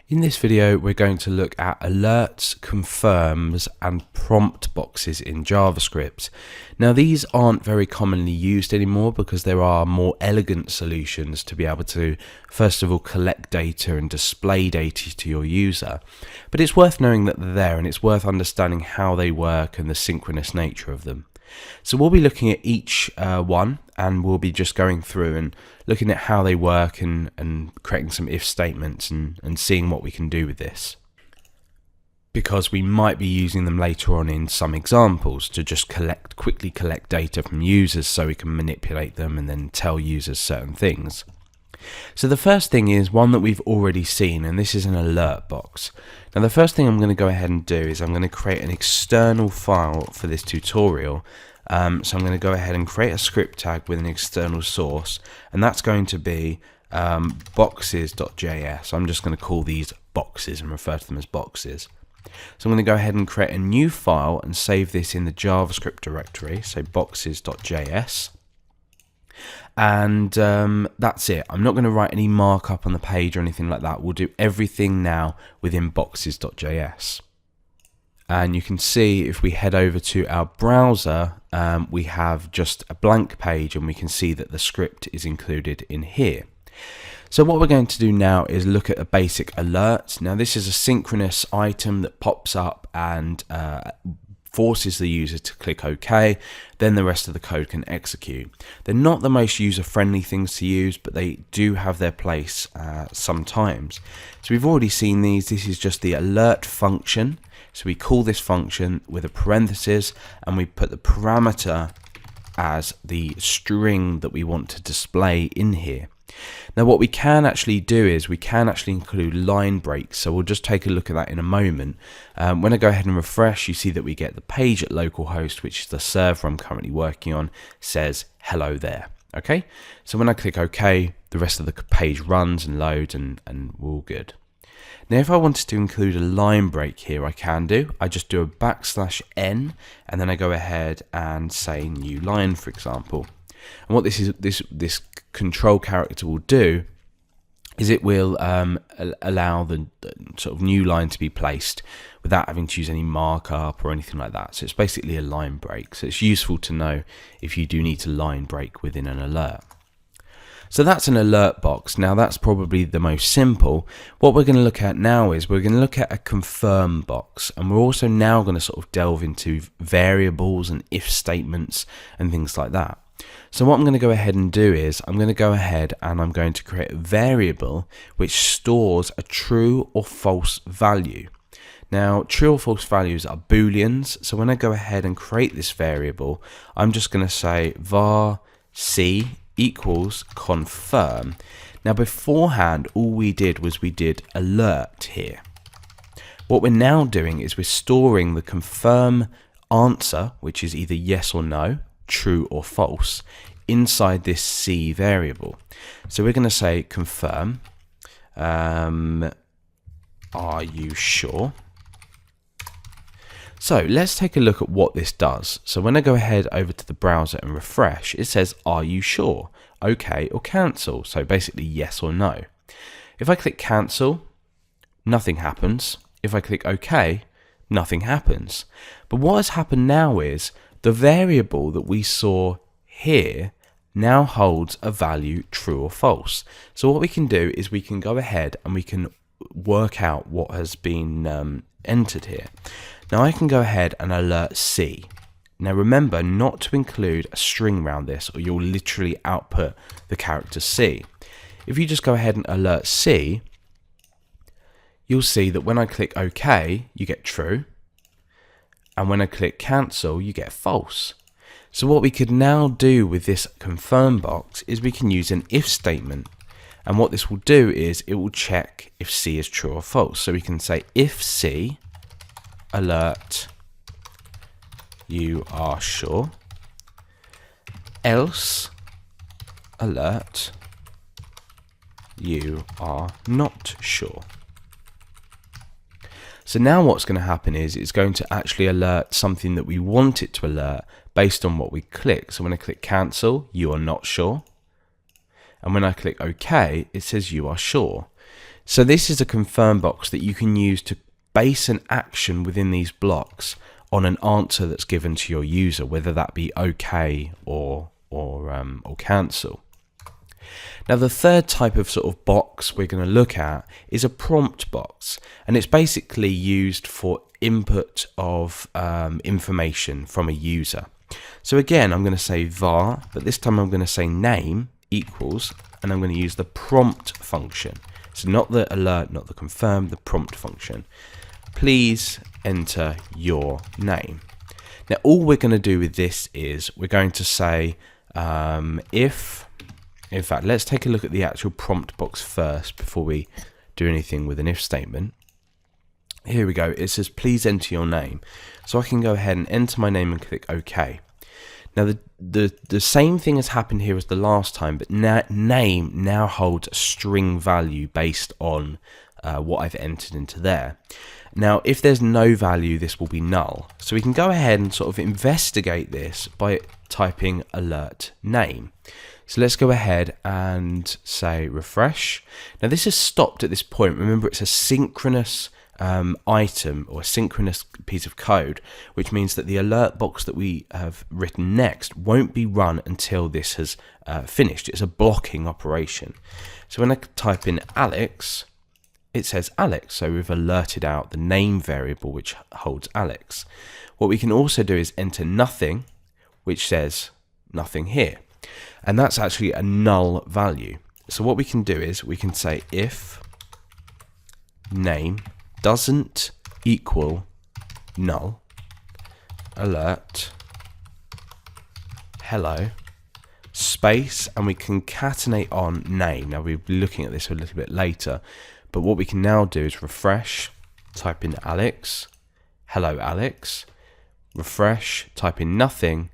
In this video, we're going to look at alerts, confirms, and prompt boxes in JavaScript. Now, these aren't very commonly used anymore because there are more elegant solutions to be able to, first of all, collect data and display data to your user. But it's worth knowing that they're there, and it's worth understanding how they work and the synchronous nature of them. So we'll be looking at each one, and we'll be just going through and looking at how they work and creating some if statements and seeing what we can do with this. Because we might be using them later on in some examples to just quickly collect data from users so we can manipulate them and then tell users certain things. So the first thing is one that we've already seen, and this is an alert box. Now the first thing I'm going to go ahead and do is I'm going to create an external file for this tutorial. So I'm going to go ahead and create a script tag with an external source, and that's going to be boxes.js. I'm just going to call these boxes and refer to them as boxes. So I'm going to go ahead and create a new file and save this in the JavaScript directory, so boxes.js. And that's it. I'm not going to write any markup on the page or anything like that. We'll do everything now within boxes.js. And you can see if we head over to our browser, we have just a blank page, and we can see that the script is included in here. So what we're going to do now is look at a basic alert. Now this is a synchronous item that pops up and forces the user to click OK, then the rest of the code can execute. They're not the most user-friendly things to use, but they do have their place sometimes. So we've already seen these. This is just the alert function. So we call this function with a parenthesis, and we put the parameter as the string that we want to display in here. Now what we can actually do is we can actually include line breaks, so we'll just take a look at that in a moment. When I go ahead and refresh, you see that we get the page at localhost, which is the server I'm currently working on, says hello there. Okay, so when I click OK, the rest of the page runs and loads, and we're all good. Now if I wanted to include a line break here, I can do. I just do a \n, and then I go ahead and say new line, for example. And what this control character will do is it will allow the sort of new line to be placed without having to use any markup or anything like that. So it's basically a line break. So it's useful to know if you do need to line break within an alert. So that's an alert box. Now that's probably the most simple. What we're going to look at now is we're going to look at a confirm box, and we're also now going to sort of delve into variables and if statements and things like that. So what I'm going to go ahead and do is I'm going to go ahead and I'm going to create a variable which stores a true or false value. Now true or false values are booleans, so when I go ahead and create this variable, I'm just going to say var c equals confirm. Now beforehand all we did was we did alert here. What we're now doing is we're storing the confirm answer, which is either yes or no, true or false, inside this C variable. So we're going to say confirm, are you sure? So let's take a look at what this does. So when I go ahead over to the browser and refresh, it says are you sure, okay or cancel, so basically yes or no. If I click cancel, nothing happens. If I click OK, nothing happens. But what has happened now is the variable that we saw here now holds a value true or false. So what we can do is we can go ahead and we can work out what has been entered here. Now I can go ahead and alert C. Now remember not to include a string around this, or you'll literally output the character C. If you just go ahead and alert C, you'll see that when I click OK, you get true. And when I click cancel, you get false. So what we could now do with this confirm box is we can use an if statement. And what this will do is it will check if C is true or false. So we can say if C, alert, you are sure, else, alert, you are not sure. So now what's going to happen is it's going to actually alert something that we want it to alert based on what we click. So when I click cancel, you are not sure. And when I click OK, it says you are sure. So this is a confirm box that you can use to base an action within these blocks on an answer that's given to your user, whether that be OK or cancel. Now the third type of sort of box we're going to look at is a prompt box, and it's basically used for input of information from a user. So again, I'm going to say var, but this time I'm going to say name equals, and I'm going to use the prompt function. So not the alert, not the confirm, the prompt function. Please enter your name. Now all we're going to do with this is we're going to say if, in fact, let's take a look at the actual prompt box first before we do anything with an if statement. Here we go. It says please enter your name. So I can go ahead and enter my name and click OK. Now the same thing has happened here as the last time, but name now holds a string value based on what I've entered into there. Now if there's no value, this will be null. So we can go ahead and sort of investigate this by typing alert name. So let's go ahead and say refresh. Now this has stopped at this point. Remember, it's a synchronous item or a synchronous piece of code, which means that the alert box that we have written next won't be run until this has finished. It's a blocking operation. So when I type in Alex, it says Alex. So we've alerted out the name variable which holds Alex. What we can also do is enter nothing, which says nothing here. And that's actually a null value. So what we can do is we can say if name doesn't equal null, alert hello space, and we concatenate on name. Now we'll be looking at this a little bit later, but what we can now do is refresh, type in Alex, hello Alex, refresh, type in nothing,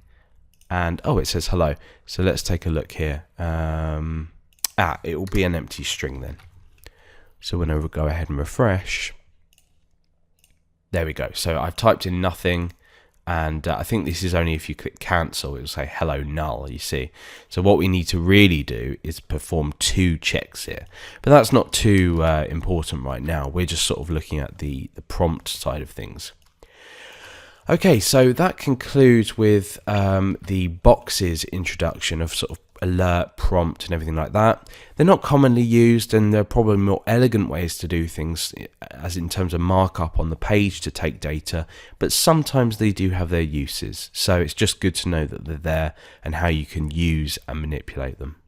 and oh, it says hello. So let's take a look here. It will be an empty string then. So when I go ahead and refresh, there we go. So I've typed in nothing, and I think this is only if you click cancel, it will say hello null, you see. So what we need to really do is perform 2 checks here. But that's not too important right now. We're just sort of looking at the prompt side of things. Okay, so that concludes with the boxes introduction of sort of alert, prompt, and everything like that. They're not commonly used, and there are probably more elegant ways to do things, as in terms of markup on the page to take data, but sometimes they do have their uses. So it's just good to know that they're there and how you can use and manipulate them.